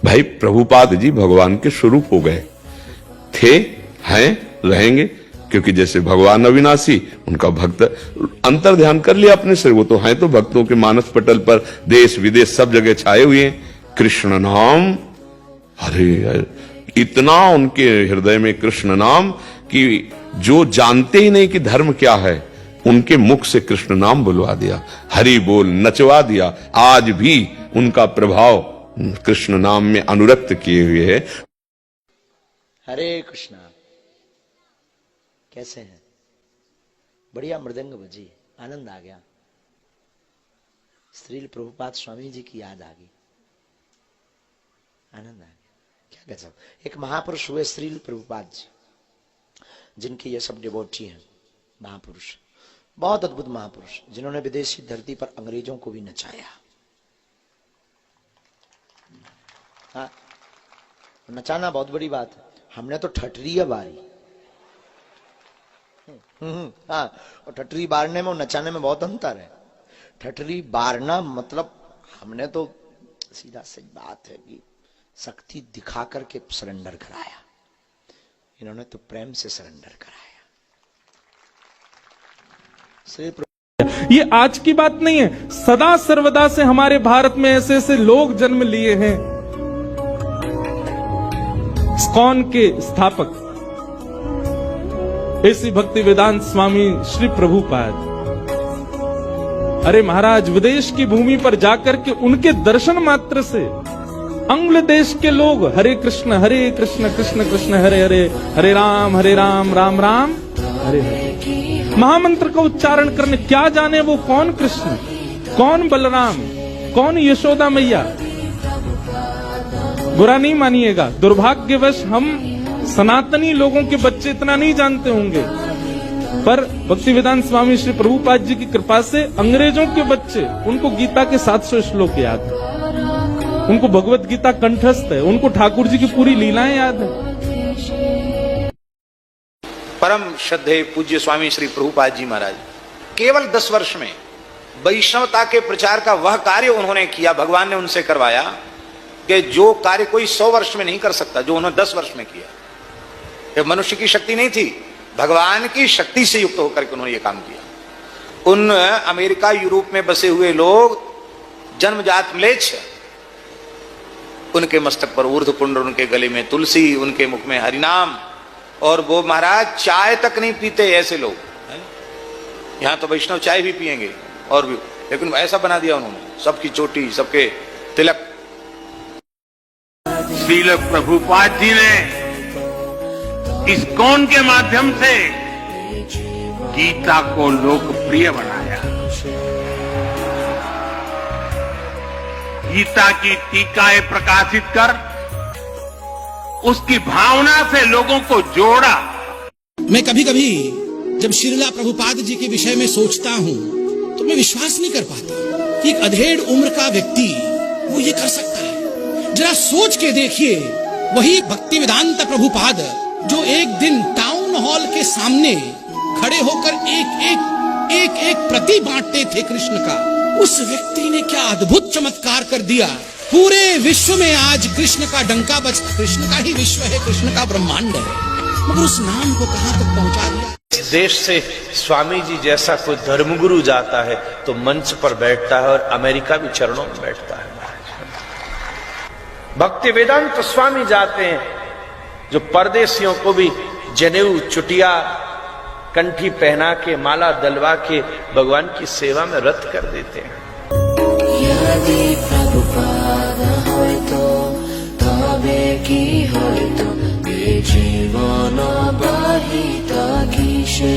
भाई प्रभुपाद जी भगवान के स्वरूप हो गए, थे, हैं, रहेंगे, क्योंकि जैसे भगवान अविनाशी, उनका भक्त अंतर ध्यान कर लिया अपने से, वो तो हैं तो भक्तों के मानस पटल पर देश विदेश सब जगह छाए हुए हैं। कृष्ण नाम, अरे इतना उनके हृदय में कृष्ण नाम कि जो जानते ही नहीं कि धर्म क्या है, उनके मुख से कृष्ण नाम बुलवा दिया, हरि बोल नचवा दिया। आज भी उनका प्रभाव कृष्ण नाम में अनुरक्त किए हुए है। हरे कृष्णा, कैसे हैं? बढ़िया मृदंग बजी, आनंद आ गया। श्रील प्रभुपाद स्वामी जी की याद आ गई, आनंद आ गया। क्या गजब, एक महापुरुष हुए श्रील प्रभुपाद जी, जिनके ये सब डिवोटी हैं, महापुरुष, बहुत अद्भुत महापुरुष, जिन्होंने विदेशी धरती पर अंग्रेजों को भी नचाया। हाँ, नचाना बहुत बड़ी बात है। हमने तो ठटरी बारी, हाँ, और ठटरी बारने में और नचाने में बहुत अंतर है। ठटरी बारना मतलब हमने तो सीधा सही बात है कि शक्ति दिखा करके सरेंडर कराया, इन्होंने तो प्रेम से सरेंडर कराया। ये आज की बात नहीं है, सदा सर्वदा से हमारे भारत में ऐसे ऐसे लोग जन्म लिए हैं। इस्कॉन के स्थापक ऐसी भक्ति वेदांत स्वामी श्री प्रभुपाद, अरे महाराज, विदेश की भूमि पर जाकर के उनके दर्शन मात्र से अंग्ल देश के लोग हरे कृष्ण कृष्ण कृष्ण हरे हरे, हरे राम राम राम हरे हरे, महामंत्र का उच्चारण करने। क्या जाने वो कौन कृष्ण, कौन बलराम, कौन यशोदा मैया। बुरा नहीं मानिएगा, दुर्भाग्यवश हम सनातनी लोगों के बच्चे इतना नहीं जानते होंगे, पर भक्ति वेदांत स्वामी श्री प्रभुपाद जी की कृपा से अंग्रेजों के बच्चे, उनको गीता के 700 श्लोक याद है, उनको भगवत गीता कंठस्थ है, उनको ठाकुर जी की पूरी लीलाएं याद है। परम श्रद्धेय पूज्य स्वामी श्री प्रभुपाद जी महाराज केवल 10 वर्ष में वैष्णवता के प्रचार का वह कार्य उन्होंने किया, भगवान ने उनसे करवाया कि जो कार्य कोई 100 वर्ष में नहीं कर सकता, जो उन्होंने 10 वर्ष में किया। ये मनुष्य की शक्ति नहीं थी, भगवान की शक्ति से युक्त होकर के उन्होंने ये काम किया। उन अमेरिका यूरोप में बसे हुए लोग जन्मजात म्लेच्छ, उनके मस्तक पर ऊर्ध्वपुंड, उनके गले में तुलसी, उनके मुख में हरिनाम, और वो महाराज चाय तक नहीं पीते ऐसे लोग। यहां तो वैष्णव चाय भी पिएंगे और भी, लेकिन ऐसा बना दिया उन्होंने, सबकी चोटी, सबके तिलक। श्रील प्रभुपाद जी ने इस्कॉन के माध्यम से गीता को लोकप्रिय बनाया, गीता की टीकाएं प्रकाशित कर उसकी भावना से लोगों को जोड़ा। मैं कभी कभी जब श्रीला प्रभुपाद जी के विषय में सोचता हूँ तो मैं विश्वास नहीं कर पाता कि एक अधेड़ उम्र का व्यक्ति वो ये कर सकता है। जरा सोच के देखिए, वही भक्ति वेदांत प्रभुपाद जो एक दिन टाउन हॉल के सामने खड़े होकर एक प्रति बांटते थे कृष्ण का, उस व्यक्ति ने क्या अद्भुत चमत्कार कर दिया। पूरे विश्व में आज कृष्ण का डंका बजता, कृष्ण का ही विश्व है, कृष्ण का ब्रह्मांड है, मगर उस नाम को कहां तक पहुंचा दिया। देश से स्वामी जी जैसा कोई धर्मगुरु जाता है तो मंच पर बैठता है, और अमेरिका भी चरणों में बैठता है। भक्ति वेदांत स्वामी जाते हैं, जो परदेशियों को भी जनेऊ चुटिया कंठी पहना के, माला दलवा के भगवान की सेवा में रत कर देते हैं। यदि प्रभुपाद হয়তো তবে কি হয়তো, এই জীবন বাহিতা কিসে।